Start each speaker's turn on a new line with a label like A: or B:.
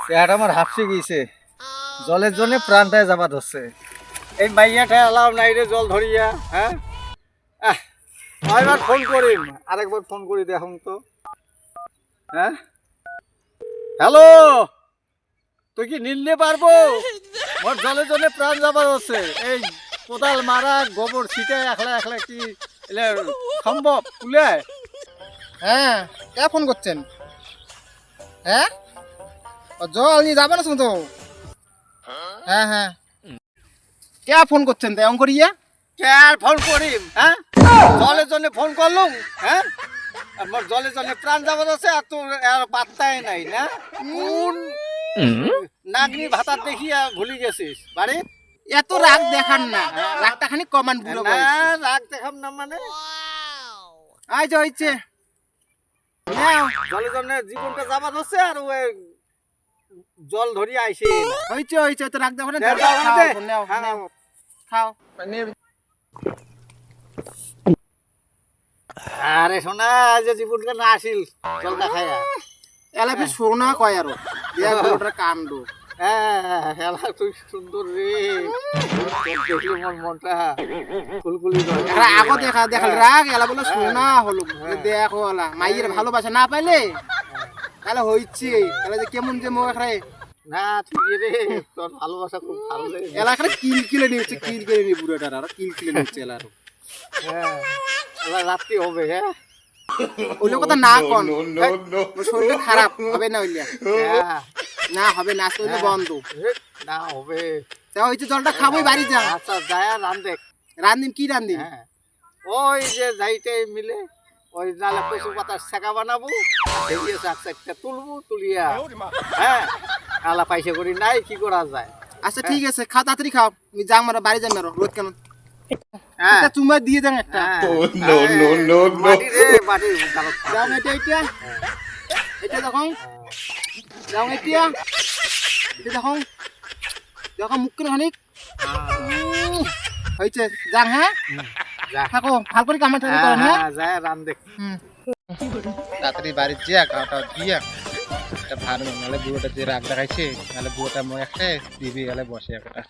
A: পেট আমার হাঁপসে গিয়েছে, জলের জন্য প্রাণটায় যাবা ধরছে। এই মাইয়াটা এলাও নাই রে জল ধরিয়া। হ্যাঁ, আরেকবার ফোন করিম, আরেকবার ফোন করি দেখুন তো। হ্যাঁ, হ্যালো, তুই কি নিলে পারবো? মোর জলের জন্য প্রাণ যাবার হচ্ছে। এই কোদাল মারা গোবর ছিটে একলা একলা কি এলে সম্ভব? তুলে
B: হ্যাঁ, কে ফোন করছেন? হ্যাঁ, জল নিয়ে যাবে না শুধু তো। হ্যাঁ হ্যাঁ, কে ফোন করছেন তাই অঙ্করিয়া?
A: কে আর ফোন করিম? হ্যাঁ, জলের জন্য ফোন করলুম। হ্যাঁ, আর মোর জলের জন্য প্রাণ যাবার আছে, আর তোর আর পাত্তাই নাই না। কোন নাগনি ভাতার দেখিয়া ভুলি গেছিস বাড়ি?
B: এত রাগ দেখান না, রাগটা খানি কমান বুড়ো
A: না,
B: বয়সে।
A: রাগ দেখাম না মানে
B: আয় যে হইছে নাও,
A: জলের জন্য জীবনটা যাবার হচ্ছে, আর ওই জল ধরিয়া আইসে না।
B: হইছে হইছে, তো রাগ দেখান না।
A: দে, দাও,
B: খাও,
A: দে।
B: নাও,
A: হ্যাঁ,
B: নাও, খাও।
A: আরে শোনা, যে জীবনটা না আসিল জলটা খায়া।
B: এলাপি সোনা কয় আরো দিয়া বুড়োটার কাণ্ড।
A: হ্যাঁ, হেলা তুই সুন্দর রে, তোর দেখলে মোর মনটা ফুলফুলি করে।
B: এরা আগো দেখা দেখাল রাগ, এলা বলে সোনা হলো। বলে দেখো এলা মাইয়ের ভালোবাসা না পাইলে তাহলে হইছে, তাহলে যে কেমন যে মুখ রে
A: না ঠিক রে, তোর ভালোবাসা খুব ভালো লেগে
B: এলা এখানে কিল কিলে নিচ্ছে, কিল কিলে নিয়ে বুড়োটার আর কিল কিলে নিচ্ছে এলা আরো।
A: হ্যাঁ, এবার রাত্রি হবে। হ্যাঁ,
B: ওইগুলো কথা না কন, ওর শরীরটা খারাপ হবে না হইলে।
A: হ্যাঁ,
B: না হবে না, আজকে হইলে বন্ধ।
A: না হবে।
B: তা হইছে জলটা খাবোই, বাড়ি যা।
A: আচ্ছা, যায় রান দেখ।
B: রান্দিম কি রান্দিম?
A: হ্যাঁ, ওই যে যাইতে মিলে ওই নালে কচু পাতার শেখা বানাবো, ভেজিয়ে শাক চাকটা তুলবো, তুলিয়া হ্যাঁ আলা পাইসে করি নাই, কি করা যায়।
B: আচ্ছা ঠিক আছে, খাও তাড়াতাড়ি খাও, আমি যাং মারা বাড়ি যাই মারো রোদ কেন।
A: হ্যাঁ,
B: একটা চুমা দিয়ে দেন একটা।
A: হ্যাঁ, মাটি রে, মাটি গালত খা।
B: যাও এটা এটা এটা দেখো, যাও এটা এটা দেখো, দেখো মুখ কেন খানিক হয়েছে। যান হ্যাঁ,
A: যা।
B: থাকো ভালো করে কামাই টামাই করেন।
A: হ্যাঁ,
B: হ্যাঁ,
A: যায় রান দেখ।
B: তাড়াতাড়ি বাড়ি যা, গাওটা দিয়া এটা ভালো, নাহলে বুড়োটা যে রাগ দেখাইছে, নাহলে বুড়োটা মনে একটা দিবি গেলে বসে একটা।